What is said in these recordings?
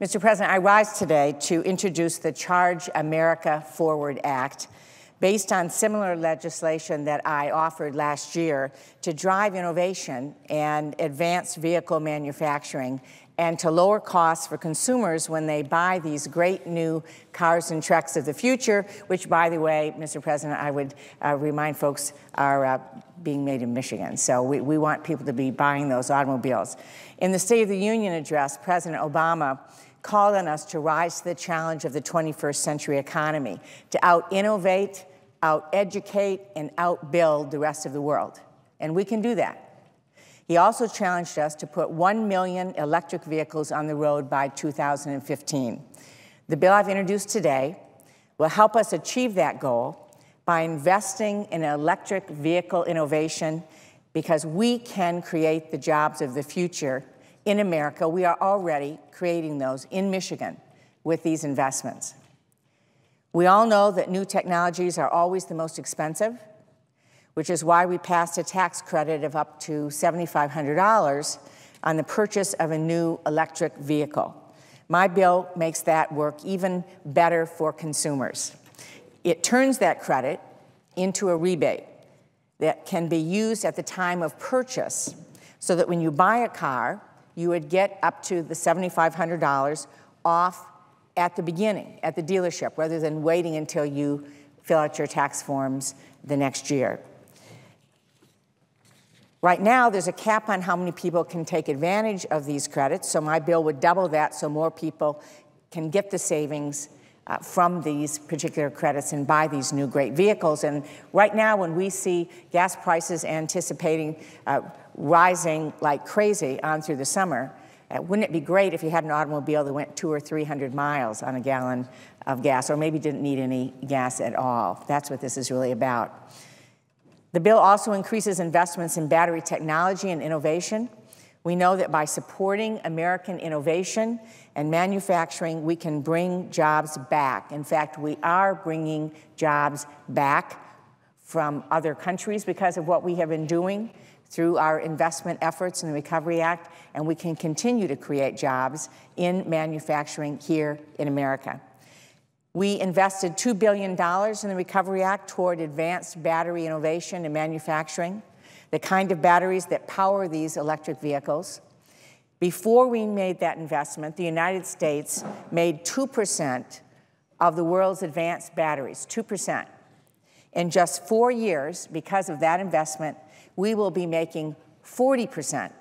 Mr. President, I rise today to introduce the Charge America Forward Act, based on similar legislation that I offered last year to drive innovation and advance vehicle manufacturing and to lower costs for consumers when they buy these great new cars and trucks of the future, which, by the way, Mr. President, I would remind folks are being made in Michigan. So we want people to be buying those automobiles. In the State of the Union address, President Obama called on us to rise to the challenge of the 21st century economy, to out-innovate, out-educate, and out-build the rest of the world. And we can do that. He also challenged us to put 1 million electric vehicles on the road by 2015. The bill I've introduced today will help us achieve that goal by investing in electric vehicle innovation, because we can create the jobs of the future in America. We are already creating those in Michigan with these investments. We all know that new technologies are always the most expensive, which is why we passed a tax credit of up to $7,500 on the purchase of a new electric vehicle. My bill makes that work even better for consumers. It turns that credit into a rebate that can be used at the time of purchase, so that when you buy a car, you would get up to the $7,500 off at the beginning, at the dealership, rather than waiting until you fill out your tax forms the next year. Right now, there's a cap on how many people can take advantage of these credits, so my bill would double that so more people can get the savings from these particular credits and buy these new great vehicles. And right now, when we see gas prices anticipating rising like crazy on through the summer, wouldn't it be great if you had an automobile that went 200 or 300 miles on a gallon of gas, or maybe didn't need any gas at all? That's what this is really about. The bill also increases investments in battery technology and innovation. We know that by supporting American innovation and manufacturing, we can bring jobs back. In fact, we are bringing jobs back from other countries because of what we have been doing through our investment efforts in the Recovery Act, and we can continue to create jobs in manufacturing here in America. We invested $2 billion in the Recovery Act toward advanced battery innovation and manufacturing, the kind of batteries that power these electric vehicles. Before we made that investment, the United States made 2% of the world's advanced batteries, 2%. In just 4 years, because of that investment, we will be making 40%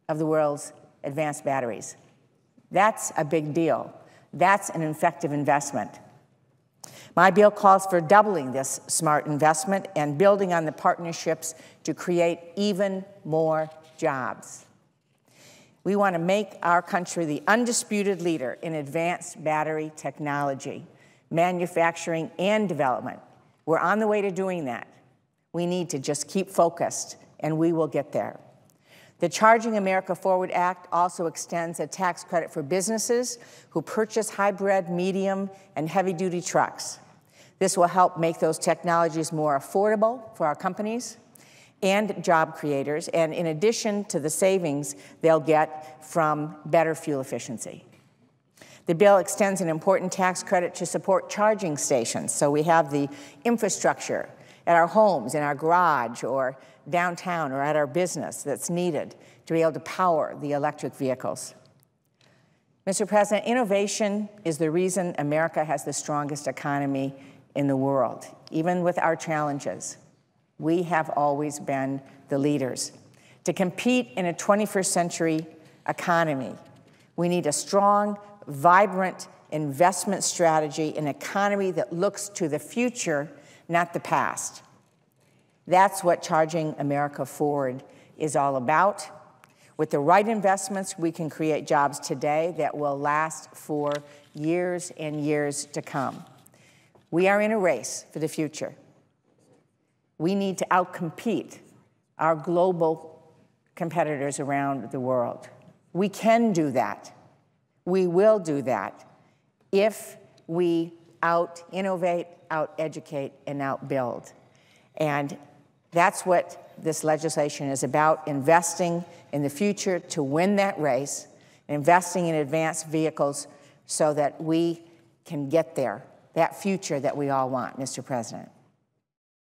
of the world's advanced batteries. That's a big deal. That's an effective investment. My bill calls for doubling this smart investment and building on the partnerships to create even more jobs. We want to make our country the undisputed leader in advanced battery technology, manufacturing, and development. We're on the way to doing that. We need to just keep focused, and we will get there. The Charging America Forward Act also extends a tax credit for businesses who purchase hybrid, medium, and heavy-duty trucks. This will help make those technologies more affordable for our companies and job creators, and in addition to the savings they'll get from better fuel efficiency. The bill extends an important tax credit to support charging stations, so we have the infrastructure at our homes, in our garage, or downtown, or at our business that's needed to be able to power the electric vehicles. Mr. President, innovation is the reason America has the strongest economy in the world. Even with our challenges, we have always been the leaders. To compete in a 21st century economy, we need a strong, vibrant investment strategy, an economy that looks to the future, not the past. That's what Charging America Forward is all about. With the right investments, we can create jobs today that will last for years and years to come. We are in a race for the future. We need to outcompete our global competitors around the world. We can do that. We will do that if we out-innovate, out-educate, and out-build. And that's what this legislation is about, investing in the future to win that race, investing in advanced vehicles so that we can get there, that future that we all want, Mr. President.